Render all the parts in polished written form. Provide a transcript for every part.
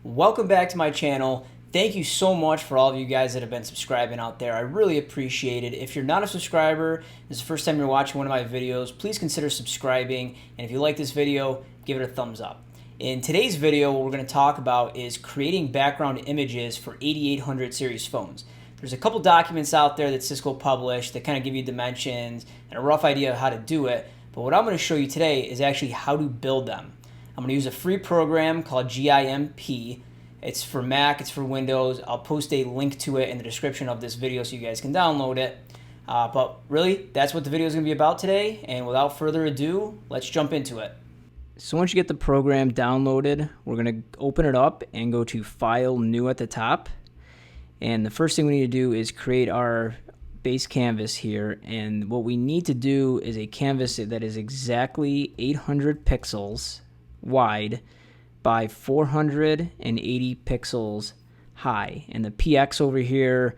Welcome back to my channel. Thank you so much for all of you guys that have been subscribing out there. I really appreciate it. If you're not a subscriber, this is the first time you're watching one of my videos, please consider subscribing. And if you like this video, give it a thumbs up. In today's video, what we're going to talk about is creating background images for 8800 series phones. There's a couple documents out there that Cisco published that kind of give you dimensions and a rough idea of how to do it. But what I'm going to show you today is actually how to build them. I'm going to use a free program called GIMP. It's for Mac, it's for Windows. I'll post a link to it in the description of this video so you guys can download it. But really, that's what the video is going to be about today. And without further ado, let's jump into it. So once you get the program downloaded, we're going to open it up and go to File, New at the top. And the first thing we need to do is create our base canvas here. And what we need to do is a canvas that is exactly 800 pixels wide by 480 pixels high, and the px over here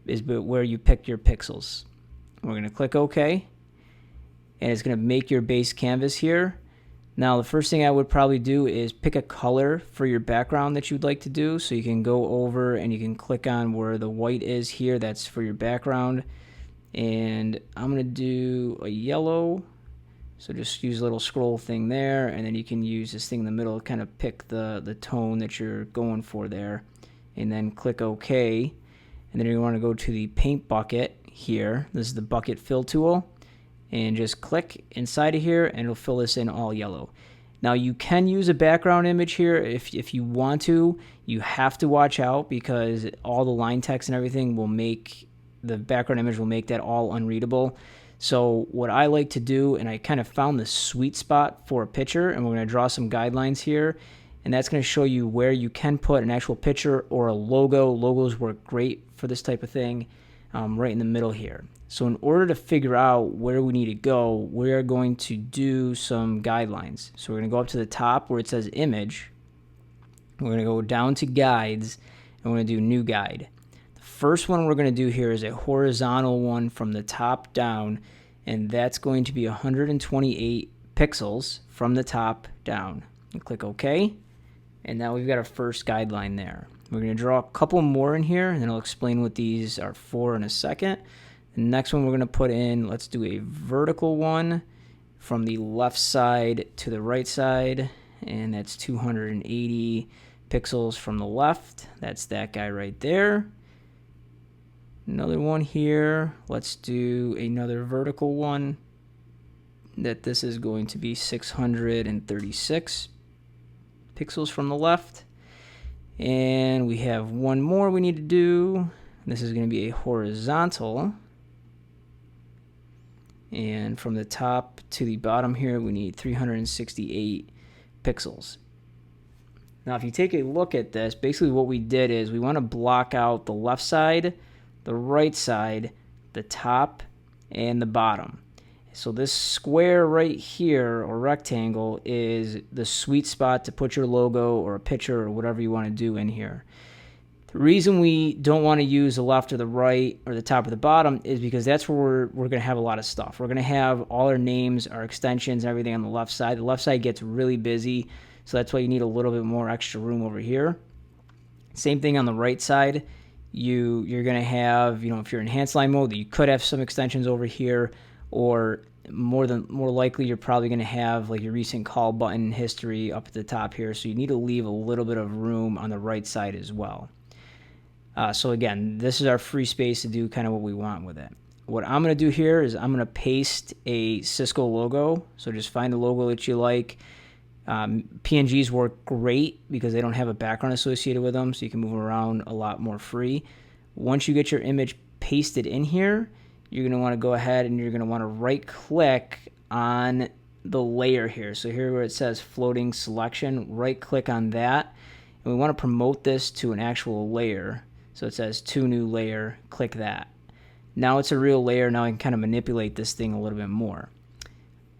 is where you pick your pixels. We're going to click OK, and it's going to make your base canvas here. Now the first thing I would probably do is pick a color for your background that you'd like to do, so you can go over and you can click on where the white is here, that's for your background, and I'm going to do a yellow. So just use a little scroll thing there, and then you can use this thing in the middle to kind of pick the tone that you're going for there, and then click OK. And then you want to go to the paint bucket here. This is the bucket fill tool, and just click inside of here and it'll fill this in all yellow. Now you can use a background image here if you want to. You have to watch out because all the line text and everything will make the background image will make that all unreadable. So what I like to do, and I kind of found the sweet spot for a picture, and we're going to draw some guidelines here, and that's going to show you where you can put an actual picture or a logo. Logos work great for this type of thing, right in the middle here. So in order to figure out where we need to go, we're going to do some guidelines. So we're going to go up to the top where it says image. We're going to go down to guides, and we're going to do new guide. First one we're going to do here is a horizontal one from the top down, and that's going to be 128 pixels from the top down. And click OK, and now we've got our first guideline there. We're going to draw a couple more in here, and then I'll explain what these are for in a second. The next one we're going to put in, let's do a vertical one from the left side to the right side, and that's 280 pixels from the left. That's that guy right there. Another one here. Let's do another vertical one. This is going to be 636 pixels from the left. And we have one more we need to do. This is going to be a horizontal. And from the top to the bottom here, we need 368 pixels. Now, if you take a look at this, basically what we did is we want to block out the left side, the right side, the top, and the bottom. So this square right here, or rectangle, is the sweet spot to put your logo or a picture or whatever you want to do in here. The reason we don't want to use the left or the right or the top or the bottom is because that's where we're going to have a lot of stuff. We're going to have all our names, our extensions, and everything on the left side. The left side gets really busy, so that's why you need a little bit more extra room over here. Same thing on the right side. You're going to have, if you're in enhanced line mode, you could have some extensions over here, or more likely you're probably going to have like your recent call button history up at the top here, so you need to leave a little bit of room on the right side as well. So again, this is our free space to do kind of what we want with it. What I'm going to do here is I'm going to paste a Cisco logo, so just find the logo that you like. PNGs work great because they don't have a background associated with them, so you can move them around a lot more free. Once you get your image pasted in here, you're going to want to go ahead and you're going to want to right click on the layer here. So here where it says floating selection, right click on that, and we want to promote this to an actual layer. So it says to new layer, click that. Now it's a real layer. Now I can kind of manipulate this thing a little bit more.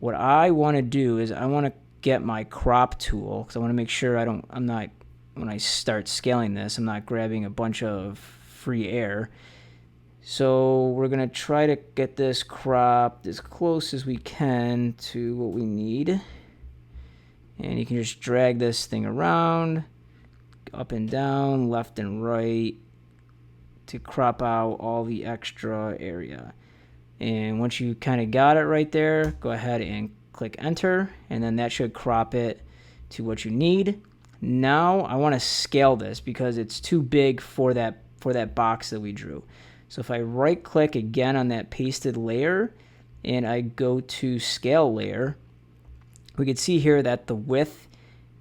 What I want to do is I want to get my crop tool, because I want to make sure I'm not, when I start scaling this, I'm not grabbing a bunch of free air. So we're going to try to get this cropped as close as we can to what we need. And you can just drag this thing around, up and down, left and right to crop out all the extra area. And once you kind of got it right there, go ahead and click enter, and then that should crop it to what you need. Now I want to scale this because it's too big for that box that we drew. So if I right click again on that pasted layer and I go to scale layer, we can see here that the width,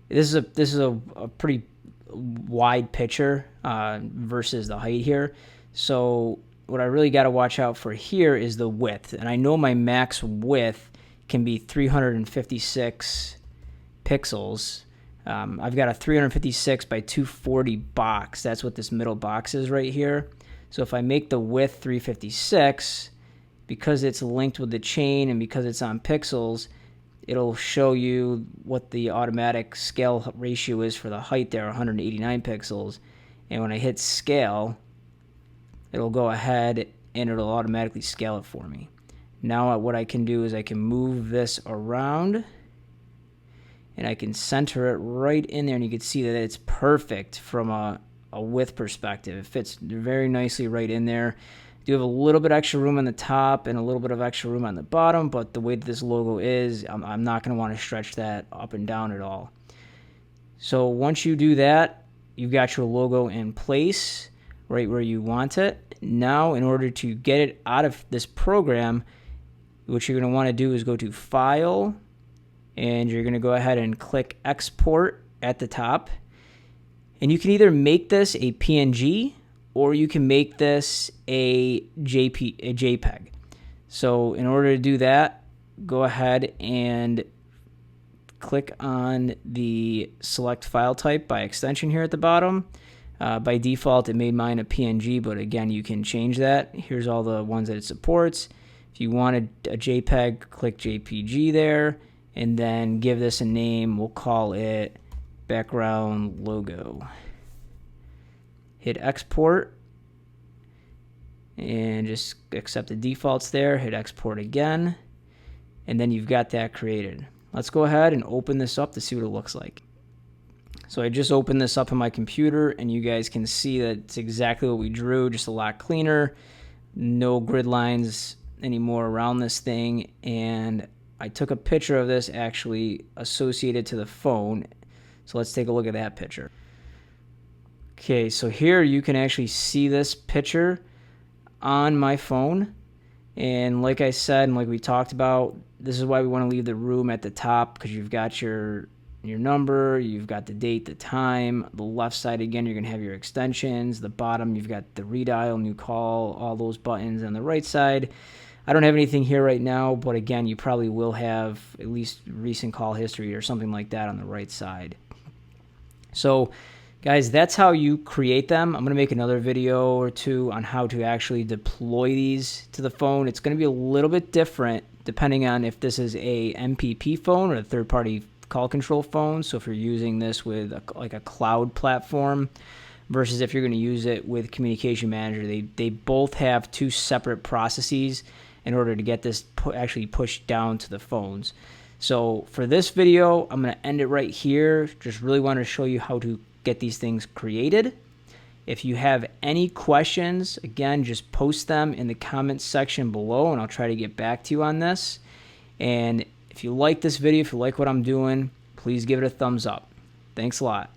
this is a pretty wide picture versus the height here. So what I really got to watch out for here is the width. And I know my max width can be 356 pixels. I've got a 356 by 240 box. That's what this middle box is right here. So if I make the width 356, because it's linked with the chain and because it's on pixels, it'll show you what the automatic scale ratio is for the height there, 189 pixels. And when I hit scale, it'll go ahead and it'll automatically scale it for me. Now what I can do is I can move this around and I can center it right in there, and you can see that it's perfect from a width perspective. It fits very nicely right in there. You do have a little bit extra room on the top and a little bit of extra room on the bottom, but the way that this logo is, I'm not going to want to stretch that up and down at all. So once you do that, you've got your logo in place right where you want it. Now, in order to get it out of this program, what you're going to want to do is go to File, and you're going to go ahead and click Export at the top. And you can either make this a PNG or you can make this a JPEG. So in order to do that, go ahead and click on the Select File Type by extension here at the bottom. By default, it made mine a PNG, but again, you can change that. Here's all the ones that it supports. If you wanted a JPEG, click JPG there, and then give this a name. We'll call it background logo. Hit export and just accept the defaults there. Hit export again, and then you've got that created. Let's go ahead and open this up to see what it looks like. So I just opened this up on my computer, and you guys can see that it's exactly what we drew, just a lot cleaner. No grid lines anymore around this thing, and I took a picture of this actually associated to the phone. So let's take a look at that picture. Okay, so here you can actually see this picture on my phone. And like I said, and like we talked about, this is why we want to leave the room at the top, because you've got your number, you've got the date, the time. The left side, again, you're going to have your extensions. The bottom, you've got the redial, new call, all those buttons. On the right side, I don't have anything here right now, but again, you probably will have at least recent call history or something like that on the right side. So guys, that's how you create them. I'm going to make another video or two on how to actually deploy these to the phone. It's going to be a little bit different depending on if this is a MPP phone or a third-party call control phone. So if you're using this with like a cloud platform versus if you're going to use it with Communication Manager, they both have two separate processes in order to get this actually pushed down to the phones. So for this video, I'm going to end it right here. Just really want to show you how to get these things created. If you have any questions, again, just post them in the comments section below, and I'll try to get back to you on this. And if you like this video, if you like what I'm doing, please give it a thumbs up. Thanks a lot.